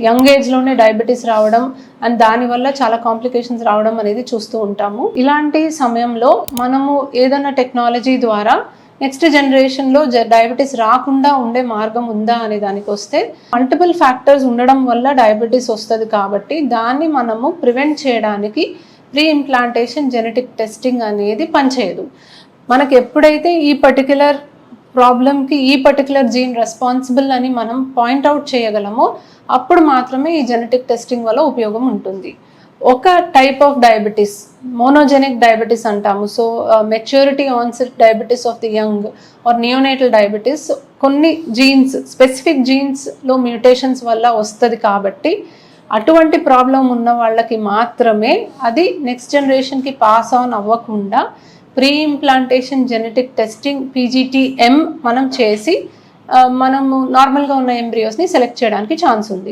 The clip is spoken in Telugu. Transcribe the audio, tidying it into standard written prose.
యంగ్ ఏజ్లోనే డయాబెటీస్ రావడం అండ్ దానివల్ల చాలా కాంప్లికేషన్స్ రావడం అనేది చూస్తూ ఉంటాము. ఇలాంటి సమయంలో మనము ఏదైనా టెక్నాలజీ ద్వారా నెక్స్ట్ జనరేషన్లో డయాబెటీస్ రాకుండా ఉండే మార్గం ఉందా అనే దానికి వస్తే, మల్టిపుల్ ఫ్యాక్టర్స్ ఉండడం వల్ల డయాబెటీస్ వస్తుంది కాబట్టి దాన్ని మనము ప్రివెంట్ చేయడానికి ప్రీ ఇంప్లాంటేషన్ జెనెటిక్ టెస్టింగ్ అనేది పనిచేయదు. మనకు ఎప్పుడైతే ఈ పర్టిక్యులర్ ప్రాబ్లంకి ఈ పర్టిక్యులర్ జీన్ రెస్పాన్సిబుల్ అని మనం పాయింట్అవుట్ చేయగలమో అప్పుడు మాత్రమే ఈ జెనెటిక్ టెస్టింగ్ వల్ల ఉపయోగం ఉంటుంది. ఒక type of diabetes monogenic diabetes అంటాము. So maturity onset diabetes of the young or neonatal diabetes కొన్ని జీన్స్, స్పెసిఫిక్ జీన్స్లో మ్యూటేషన్స్ వల్ల వస్తుంది కాబట్టి అటువంటి ప్రాబ్లం ఉన్న వాళ్ళకి మాత్రమే అది నెక్స్ట్ జనరేషన్కి పాస్ ఆన్ అవ్వకుండా pre implantation genetic testing PGT-M మనం చేసి మనము నార్మల్గా ఉన్న ఎంబ్రియోస్ని సెలెక్ట్ చేయడానికి ఛాన్స్ ఉంది.